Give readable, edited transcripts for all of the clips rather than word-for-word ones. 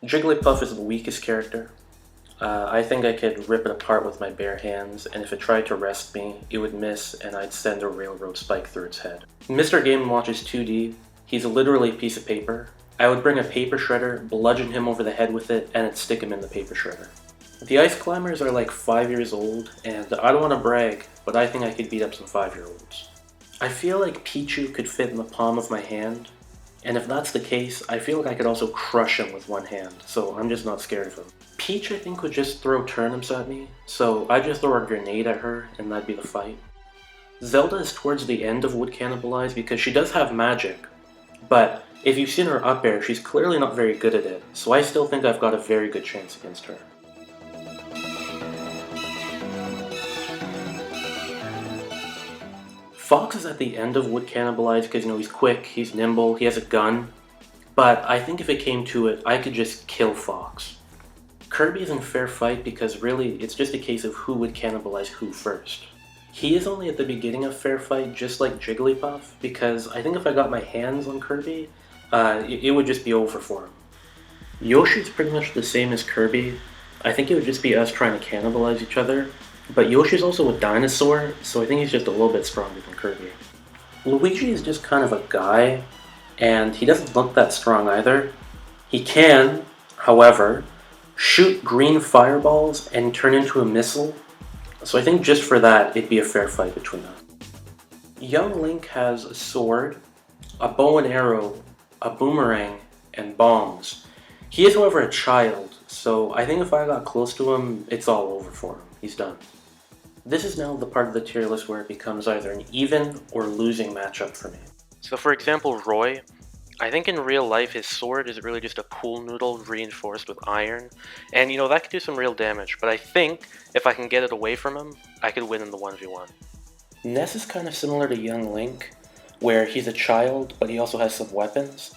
Jigglypuff is the weakest character. I think I could rip it apart with my bare hands, and if it tried to rest me, it would miss and I'd send a railroad spike through its head. Mr. Game & Watch is 2D. He's literally a piece of paper. I would bring a paper shredder, bludgeon him over the head with it, and I'd stick him in the paper shredder. The Ice Climbers are like 5 years old, and I don't want to brag, but I think I could beat up some 5-year-olds. I feel like Pichu could fit in the palm of my hand, and if that's the case, I feel like I could also crush him with one hand, so I'm just not scared of him. Peach, I think, would just throw turnips at me, so I'd just throw a grenade at her, and that'd be the fight. Zelda is towards the end of Would Cannibalize because she does have magic, but if you've seen her up air, she's clearly not very good at it, so I still think I've got a very good chance against her. Fox is at the end of Would Cannibalize because, he's quick, he's nimble, he has a gun, but I think if it came to it, I could just kill Fox. Kirby is in fair fight because really, it's just a case of who would cannibalize who first. He is only at the beginning of fair fight, just like Jigglypuff, because I think if I got my hands on Kirby, it would just be over for him. Yoshi's pretty much the same as Kirby. I think it would just be us trying to cannibalize each other, but Yoshi's also a dinosaur, so I think he's just a little bit stronger than Kirby. Luigi is just kind of a guy, and he doesn't look that strong either. He can, however, shoot green fireballs and turn into a missile, so I think just for that, it'd be a fair fight between us. Young Link has a sword, a bow and arrow, a boomerang, and bombs. He is, however, a child, so I think if I got close to him, it's all over for him. He's done. This is now the part of the tier list where it becomes either an even or losing matchup for me. So for example, Roy, I think in real life his sword is really just a pool noodle reinforced with iron, and that could do some real damage, but I think if I can get it away from him, I could win in the 1v1. Ness is kind of similar to Young Link, where he's a child, but he also has some weapons.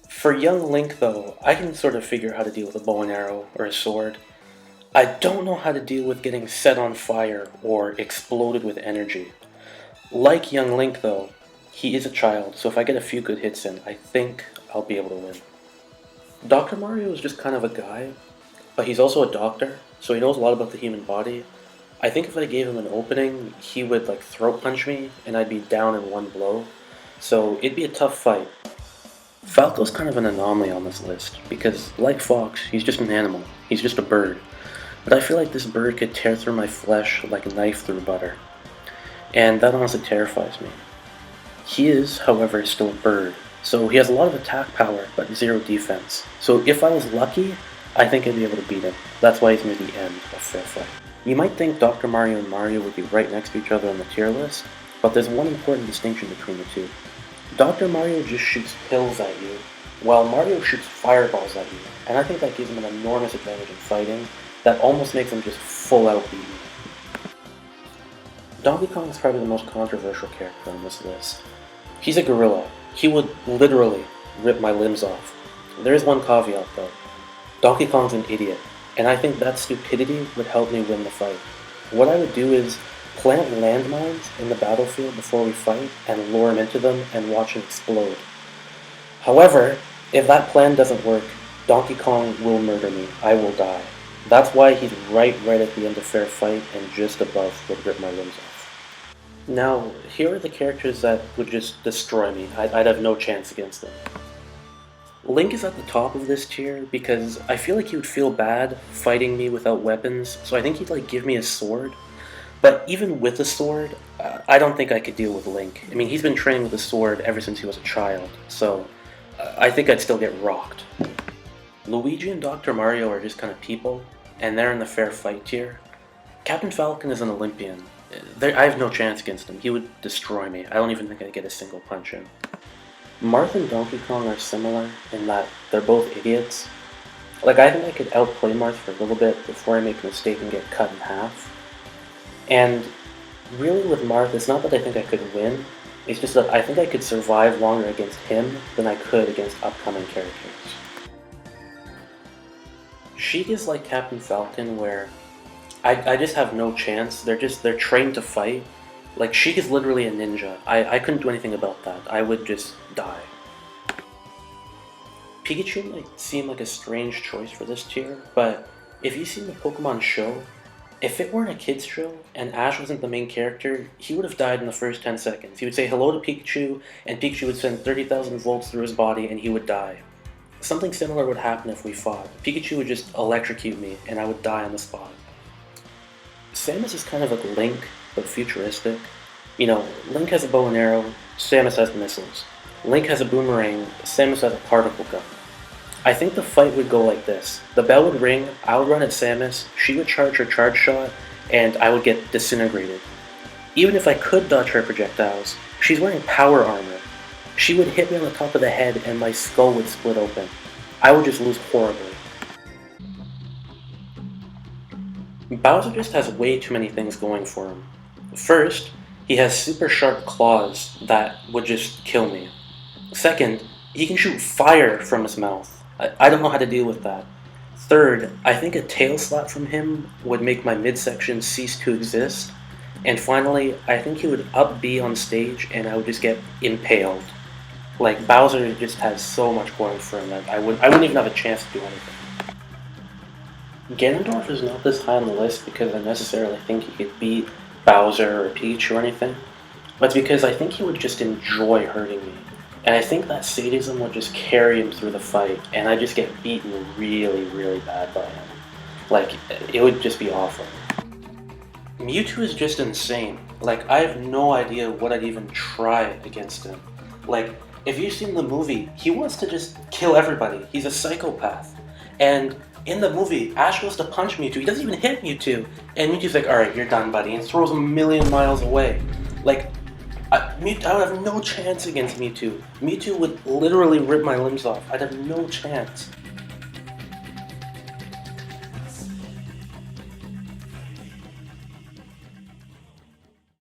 For Young Link though, I can sort of figure how to deal with a bow and arrow or a sword. I don't know how to deal with getting set on fire or exploded with energy. Like Young Link though, he is a child, so if I get a few good hits in, I think I'll be able to win. Dr. Mario is just kind of a guy, but he's also a doctor, so he knows a lot about the human body. I think if I gave him an opening, he would throat punch me, and I'd be down in one blow, so it'd be a tough fight. Falco's kind of an anomaly on this list, because like Fox, he's just an animal, he's just a bird. But I feel like this bird could tear through my flesh like a knife through butter, and that honestly terrifies me. He is, however, still a bird, so he has a lot of attack power, but zero defense. So if I was lucky, I think I'd be able to beat him. That's why he's near the end of fair fight. You might think Dr. Mario and Mario would be right next to each other on the tier list, but there's one important distinction between the two. Dr. Mario just shoots pills at you, while Mario shoots fireballs at you, and I think that gives him an enormous advantage in fighting that almost makes him just full out beaten. Donkey Kong is probably the most controversial character on this list. He's a gorilla. He would literally rip my limbs off. There is one caveat though. Donkey Kong's an idiot, and I think that stupidity would help me win the fight. What I would do is plant landmines in the battlefield before we fight and lure him into them and watch him explode. However, if that plan doesn't work, Donkey Kong will murder me. I will die. That's why he's right at the end of fair fight and just above would rip my limbs off. Now, here are the characters that would just destroy me. I'd have no chance against them. Link is at the top of this tier because I feel like he would feel bad fighting me without weapons, so I think he'd give me a sword. But even with a sword, I don't think I could deal with Link. I mean, he's been training with a sword ever since he was a child, so I think I'd still get rocked. Luigi and Dr. Mario are just kind of people, and they're in the fair fight tier. Captain Falcon is an Olympian. I have no chance against him. He would destroy me. I don't even think I'd get a single punch in. Marth and Donkey Kong are similar in that they're both idiots. I think I could outplay Marth for a little bit before I make a mistake and get cut in half. And really with Marth, it's not that I think I could win, it's just that I think I could survive longer against him than I could against upcoming characters. Sheik is like Captain Falcon where I just have no chance. They're trained to fight. Sheik is literally a ninja. I couldn't do anything about that. I would just die. Pikachu might seem like a strange choice for this tier, but if you've seen the Pokemon show, if it weren't a kid's show and Ash wasn't the main character, he would have died in the first 10 seconds. He would say hello to Pikachu, and Pikachu would send 30,000 volts through his body and he would die. Something similar would happen if we fought. Pikachu would just electrocute me and I would die on the spot. Samus is kind of like Link, but futuristic. You know, Link has a bow and arrow, Samus has missiles. Link has a boomerang, Samus has a particle gun. I think the fight would go like this. The bell would ring, I would run at Samus, she would charge her charge shot, and I would get disintegrated. Even if I could dodge her projectiles, she's wearing power armor. She would hit me on the top of the head and my skull would split open. I would just lose horribly. Bowser just has way too many things going for him. First, he has super sharp claws that would just kill me. Second, he can shoot fire from his mouth. I don't know how to deal with that. Third, I think a tail slap from him would make my midsection cease to exist. And finally, I think he would up B on stage and I would just get impaled. Like, Bowser just has so much going for him that I wouldn't even have a chance to do anything. Ganondorf is not this high on the list because I necessarily think he could beat Bowser or Peach or anything, but it's because I think he would just enjoy hurting me. And I think that sadism would just carry him through the fight, and I'd just get beaten really, really bad by him. Like, it would just be awful. Mewtwo is just insane. Like, I have no idea what I'd even try against him. Like, if you've seen the movie, he wants to just kill everybody. He's a psychopath. And in the movie, Ash goes to punch Mewtwo. He doesn't even hit Mewtwo. And Mewtwo's like, alright, you're done, buddy, and throws him a million miles away. Like, I would have no chance against Mewtwo. Mewtwo would literally rip my limbs off. I'd have no chance.